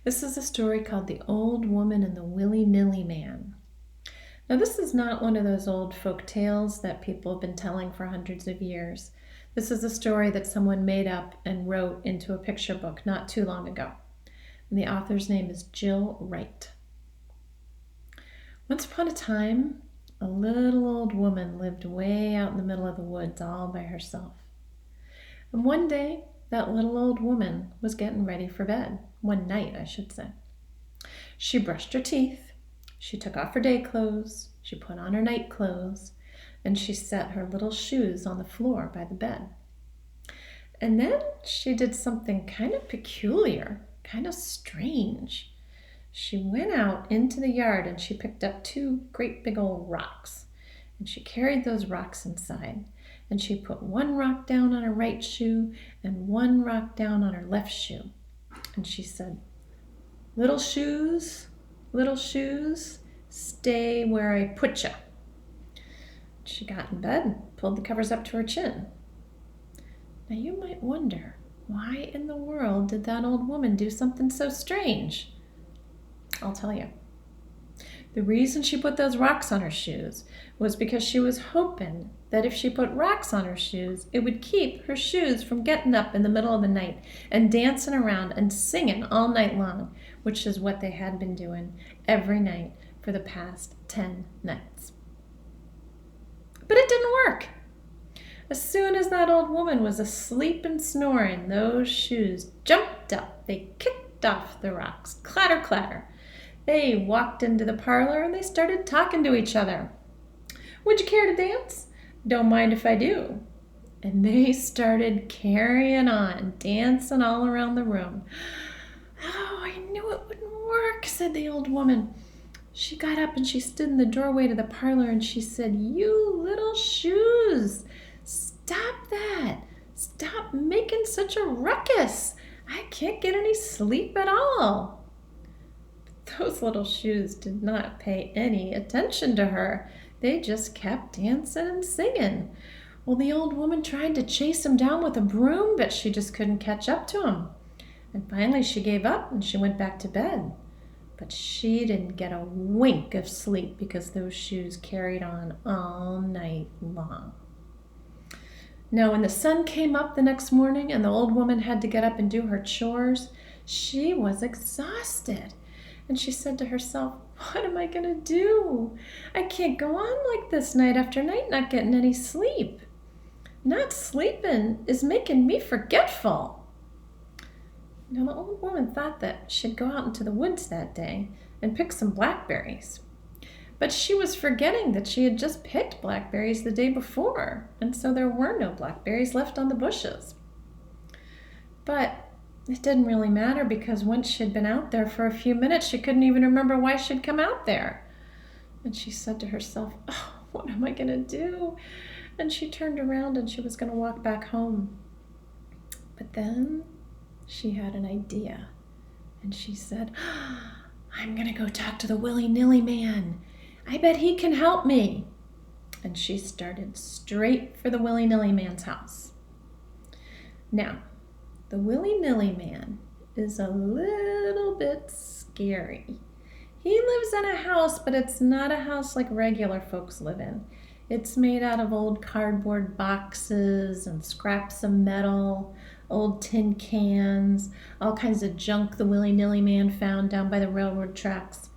This is a story called The Old Woman and the Willy Nilly Man. Now, this is not one of those old folk tales that people have been telling for hundreds of years. This is a story that someone made up and wrote into a picture book not too long ago. And the author's name is Jill Wright. Once upon a time, a little old woman lived way out in the middle of the woods all by herself. And one day, that little old woman was getting ready for bed. One night, I should say. She brushed her teeth, she took off her day clothes, she put on her night clothes, and she set her little shoes on the floor by the bed. And then she did something kind of peculiar, kind of strange. She went out into the yard and she picked up two great big old rocks. And she carried those rocks inside. And she put one rock down on her right shoe and one rock down on her left shoe. And she said, little shoes, stay where I put ya." She got in bed and pulled the covers up to her chin. Now you might wonder, why in the world did that old woman do something so strange? I'll tell you. The reason she put those rocks on her shoes was because she was hoping that if she put rocks on her shoes, it would keep her shoes from getting up in the middle of the night and dancing around and singing all night long, which is what they had been doing every night for the past 10 nights. But it didn't work. As soon as that old woman was asleep and snoring, those shoes jumped up. They kicked off the rocks, clatter, clatter. They walked into the parlor and they started talking to each other. "Would you care to dance?" "Don't mind if I do." And they started carrying on, dancing all around the room. "Oh, I knew it wouldn't work," said the old woman. She got up and she stood in the doorway to the parlor and she said, "You little shoes, stop that. Stop making such a ruckus. I can't get any sleep at all." Those little shoes did not pay any attention to her. They just kept dancing and singing. Well, the old woman tried to chase him down with a broom, but she just couldn't catch up to him. And finally she gave up and she went back to bed. But she didn't get a wink of sleep because those shoes carried on all night long. Now, when the sun came up the next morning and the old woman had to get up and do her chores, she was exhausted. And she said to herself, "What am I going to do? I can't go on like this night after night, not getting any sleep. Not sleeping is making me forgetful." Now, the old woman thought that she'd go out into the woods that day and pick some blackberries. But she was forgetting that she had just picked blackberries the day before, and so there were no blackberries left on the bushes. But it didn't really matter because once she'd been out there for a few minutes, she couldn't even remember why she'd come out there. And she said to herself, "Oh, what am I going to do?" And she turned around and she was going to walk back home. But then she had an idea. And she said, "I'm going to go talk to the Willy Nilly Man. I bet he can help me." And she started straight for the Willy Nilly Man's house. Now, the Willy Nilly Man is a little bit scary. He lives in a house, but it's not a house like regular folks live in. It's made out of old cardboard boxes and scraps of metal, old tin cans, all kinds of junk the Willy Nilly Man found down by the railroad tracks.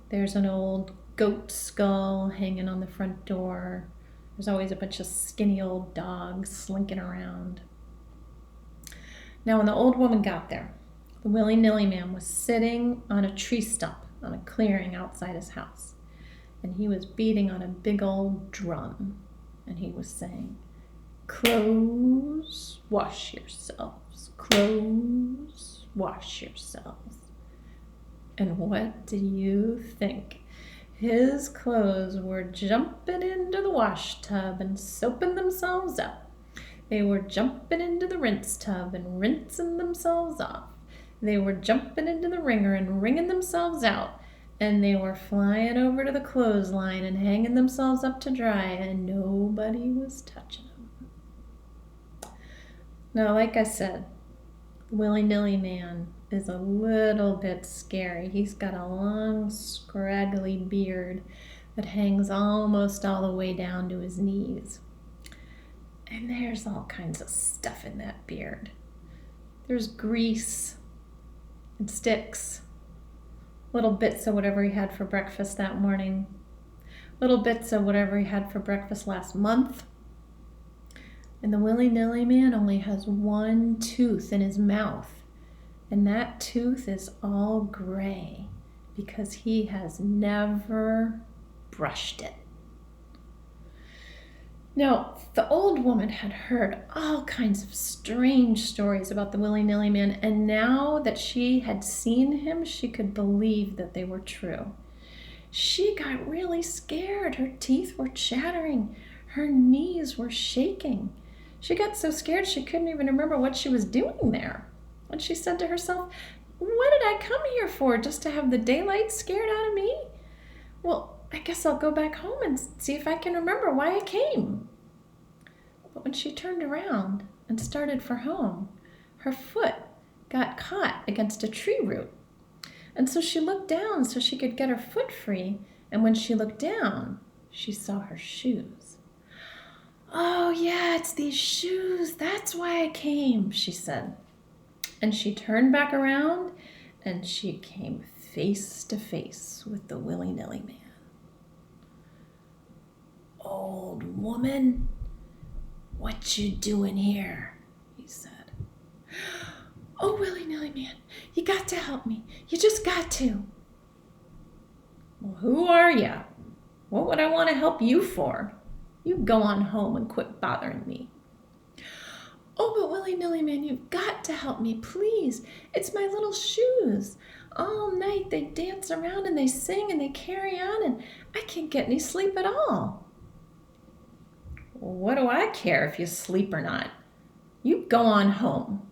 There's an old goat skull hanging on the front door. There's always a bunch of skinny old dogs slinking around. Now, when the old woman got there, the Willy Nilly Man was sitting on a tree stump on a clearing outside his house. And he was beating on a big old drum. And he was saying, "Crows, wash yourselves. Crows, wash yourselves." And what do you think? His clothes were jumping into the wash tub and soaping themselves up. They were jumping into the rinse tub and rinsing themselves off. They were jumping into the wringer and wringing themselves out. And they were flying over to the clothesline and hanging themselves up to dry, and nobody was touching them. Now, like I said, the Willy Nilly Man is a little bit scary. He's got a long, scraggly beard that hangs almost all the way down to his knees. And there's all kinds of stuff in that beard. There's grease and sticks, little bits of whatever he had for breakfast that morning, little bits of whatever he had for breakfast last month. And the Willy Nilly Man only has one tooth in his mouth, and that tooth is all gray because he has never brushed it. Now, the old woman had heard all kinds of strange stories about the Willy Nilly Man, and now that she had seen him, she could believe that they were true. She got really scared. Her teeth were chattering. Her knees were shaking. She got so scared she couldn't even remember what she was doing there. And she said to herself, "What did I come here for? Just to have the daylight scared out of me? Well, I guess I'll go back home and see if I can remember why I came." But when she turned around and started for home, her foot got caught against a tree root. And so she looked down so she could get her foot free. And when she looked down, she saw her shoes. "Oh, yeah, it's these shoes. That's why I came," she said. And she turned back around and she came face to face with the Willy Nilly Man. "Old woman, what you doing here?" he said. "Oh, Willy Nilly Man, you got to help me. You just got to." "Well, who are you? What would I want to help you for? You go on home and quit bothering me." "Oh, but Willy Nilly Man, you've got to help me, please. It's my little shoes. All night they dance around and they sing and they carry on, and I can't get any sleep at all." "Well, what do I care if you sleep or not? You go on home."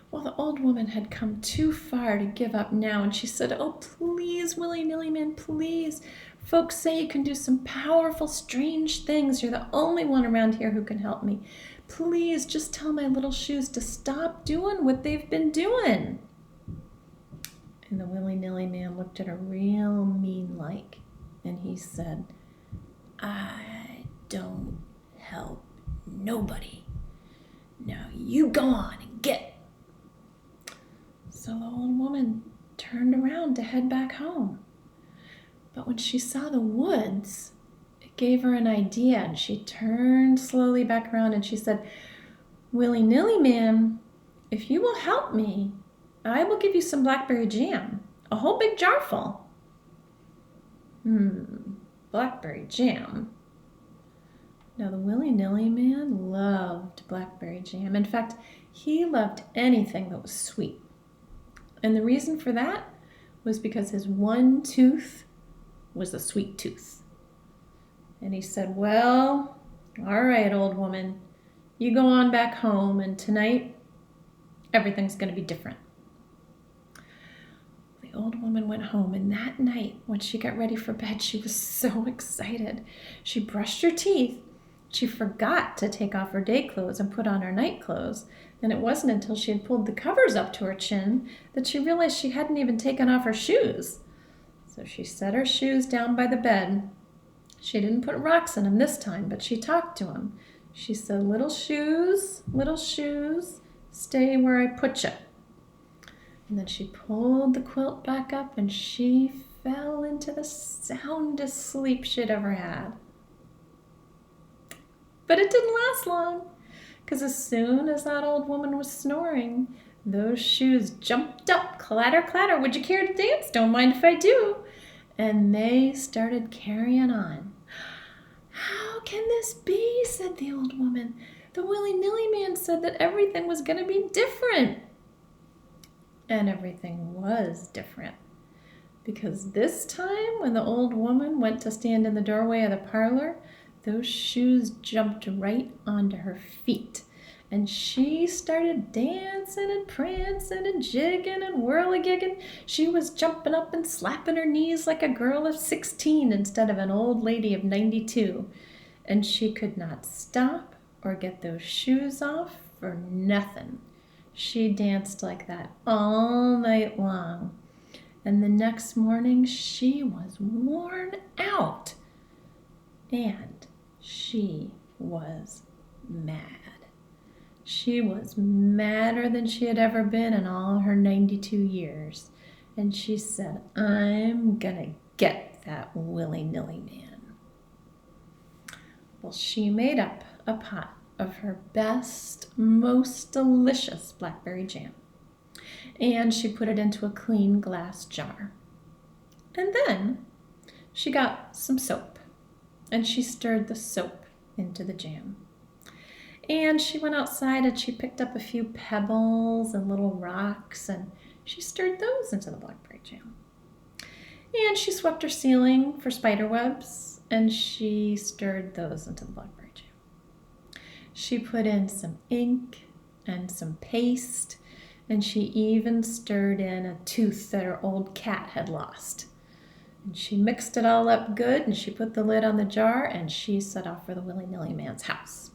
Well, the old woman had come too far to give up now, and she said, "Oh, please, Willy Nilly Man, please. Folks say you can do some powerful, strange things. You're the only one around here who can help me. Please, just tell my little shoes to stop doing what they've been doing." And the Willy Nilly Man looked at her real mean-like, and he said, "I don't help nobody. Now you go on and get." So the old woman turned around to head back home. But when she saw the woods, it gave her an idea, and she turned slowly back around and she said, "Willy Nilly Man, if you will help me, I will give you some blackberry jam, a whole big jar full." Blackberry jam. Now the Willy Nilly Man loved blackberry jam. In fact, he loved anything that was sweet. And the reason for that was because his one tooth was a sweet tooth. And he said, "Well, all right, old woman, you go on back home, and tonight everything's going to be different." The old woman went home, and that night when she got ready for bed, she was so excited. She brushed her teeth. She forgot to take off her day clothes and put on her night clothes. And it wasn't until she had pulled the covers up to her chin that she realized she hadn't even taken off her shoes. So she set her shoes down by the bed. She didn't put rocks in them this time, but she talked to them. She said, little shoes, stay where I put you." And then she pulled the quilt back up and she fell into the soundest sleep she'd ever had. But it didn't last long, because as soon as that old woman was snoring, those shoes jumped up, clatter, clatter. "Would you care to dance? Don't mind if I do." And they started carrying on. "How can this be?" said the old woman. "The Willy Nilly Man said that everything was going to be different." And everything was different. Because this time, when the old woman went to stand in the doorway of the parlor, those shoes jumped right onto her feet. And she started dancing and prancing and jigging and whirligigging. She was jumping up and slapping her knees like a girl of 16 instead of an old lady of 92. And she could not stop or get those shoes off for nothing. She danced like that all night long. And the next morning she was worn out. And she was mad. She was madder than she had ever been in all her 92 years. And she said, I'm gonna get that Willy Nilly Man. Well, she made up a pot of her best, most delicious blackberry jam. And she put it into a clean glass jar. And then she got some soap. And she stirred the soap into the jam. And she went outside and she picked up a few pebbles and little rocks and she stirred those into the blackberry jam. And she swept her ceiling for spider webs and she stirred those into the blackberry jam. She put in some ink and some paste and she even stirred in a tooth that her old cat had lost. And she mixed it all up good and she put the lid on the jar and she set off for the Willy Nilly Man's house.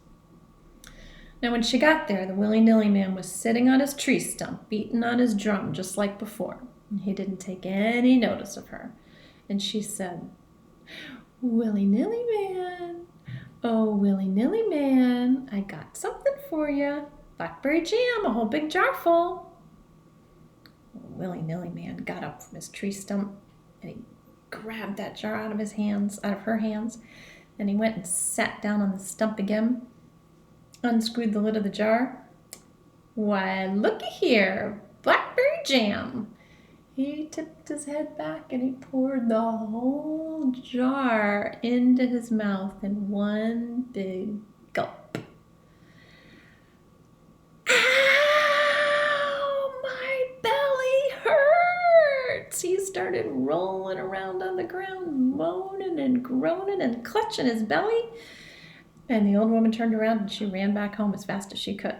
Now when she got there, the Willy Nilly Man was sitting on his tree stump, beating on his drum just like before. And he didn't take any notice of her. And she said, Willy Nilly Man, oh Willy Nilly Man, I got something for you. Blackberry jam, a whole big jar full. Willy Nilly Man got up from his tree stump and he grabbed that jar out of her hands, and he went and sat down on the stump again. Unscrewed the lid of the jar. Why, looky here, blackberry jam. He tipped his head back and he poured the whole jar into his mouth in one big gulp. Ow, my belly hurts. He started rolling around on the ground, moaning and groaning and clutching his belly. And the old woman turned around and she ran back home as fast as she could.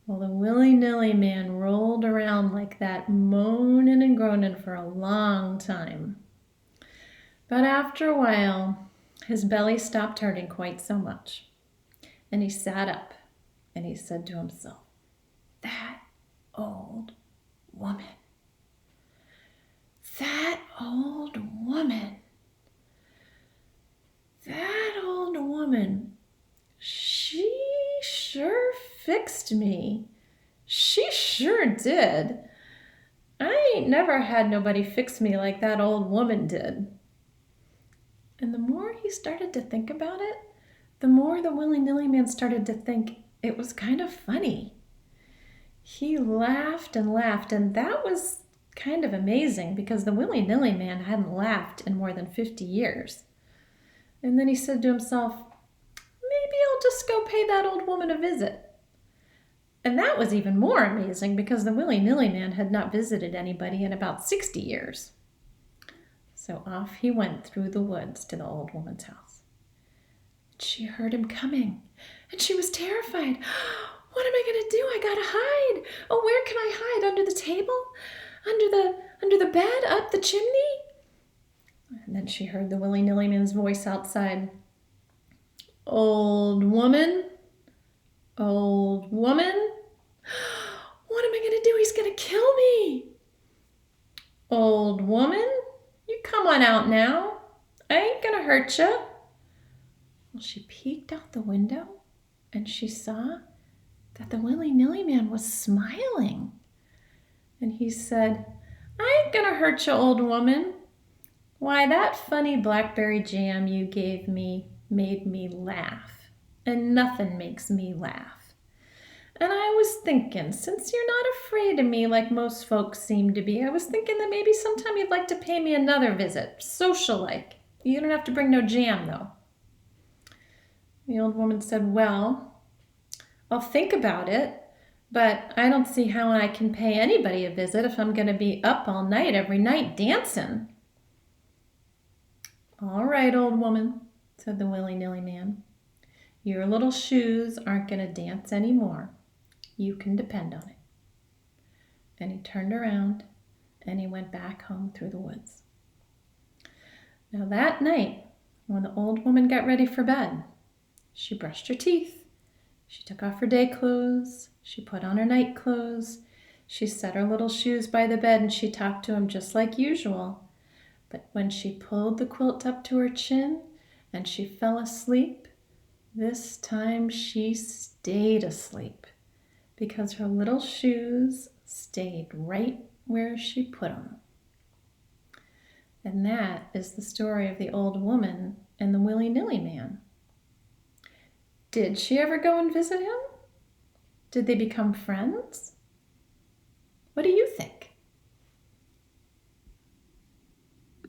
Well, the Willy Nilly Man rolled around like that, moaning and groaning for a long time. But after a while, his belly stopped hurting quite so much. And he sat up and he said to himself, that old woman. That old woman. That old woman, she sure fixed me. She sure did. I ain't never had nobody fix me like that old woman did. And the more he started to think about it, the more the Willy Nilly Man started to think it was kind of funny. He laughed and laughed, and that was kind of amazing because the Willy Nilly Man hadn't laughed in more than 50 years. And then he said to himself, maybe I'll just go pay that old woman a visit. And that was even more amazing because the Willy Nilly Man had not visited anybody in about 60 years. So off he went through the woods to the old woman's house. She heard him coming and she was terrified. What am I going to do? I got to hide. Oh, where can I hide? Under the table? Under the bed? Up the chimney? And then she heard the Willy Nilly Man's voice outside. Old woman, old woman. What am I going to do? He's going to kill me. Old woman, you come on out now. I ain't going to hurt you. Well, she peeked out the window and she saw that the Willy Nilly Man was smiling. And he said, I ain't going to hurt you, old woman. Why, that funny blackberry jam you gave me made me laugh, and nothing makes me laugh. And I was thinking, since you're not afraid of me like most folks seem to be, I was thinking that maybe sometime you'd like to pay me another visit, social-like. You don't have to bring no jam, though. The old woman said, well, I'll think about it, but I don't see how I can pay anybody a visit if I'm going to be up all night every night dancing. All right, old woman, said the Willy Nilly Man. Your little shoes aren't going to dance anymore. You can depend on it. And he turned around and he went back home through the woods. Now that night, when the old woman got ready for bed, she brushed her teeth She took off her day clothes. She put on her night clothes. She set her little shoes by the bed and she talked to him just like usual. But when she pulled the quilt up to her chin and she fell asleep, this time she stayed asleep because her little shoes stayed right where she put them. And that is the story of the old woman and the Willy Nilly Man. Did she ever go and visit him? Did they become friends? What do you think?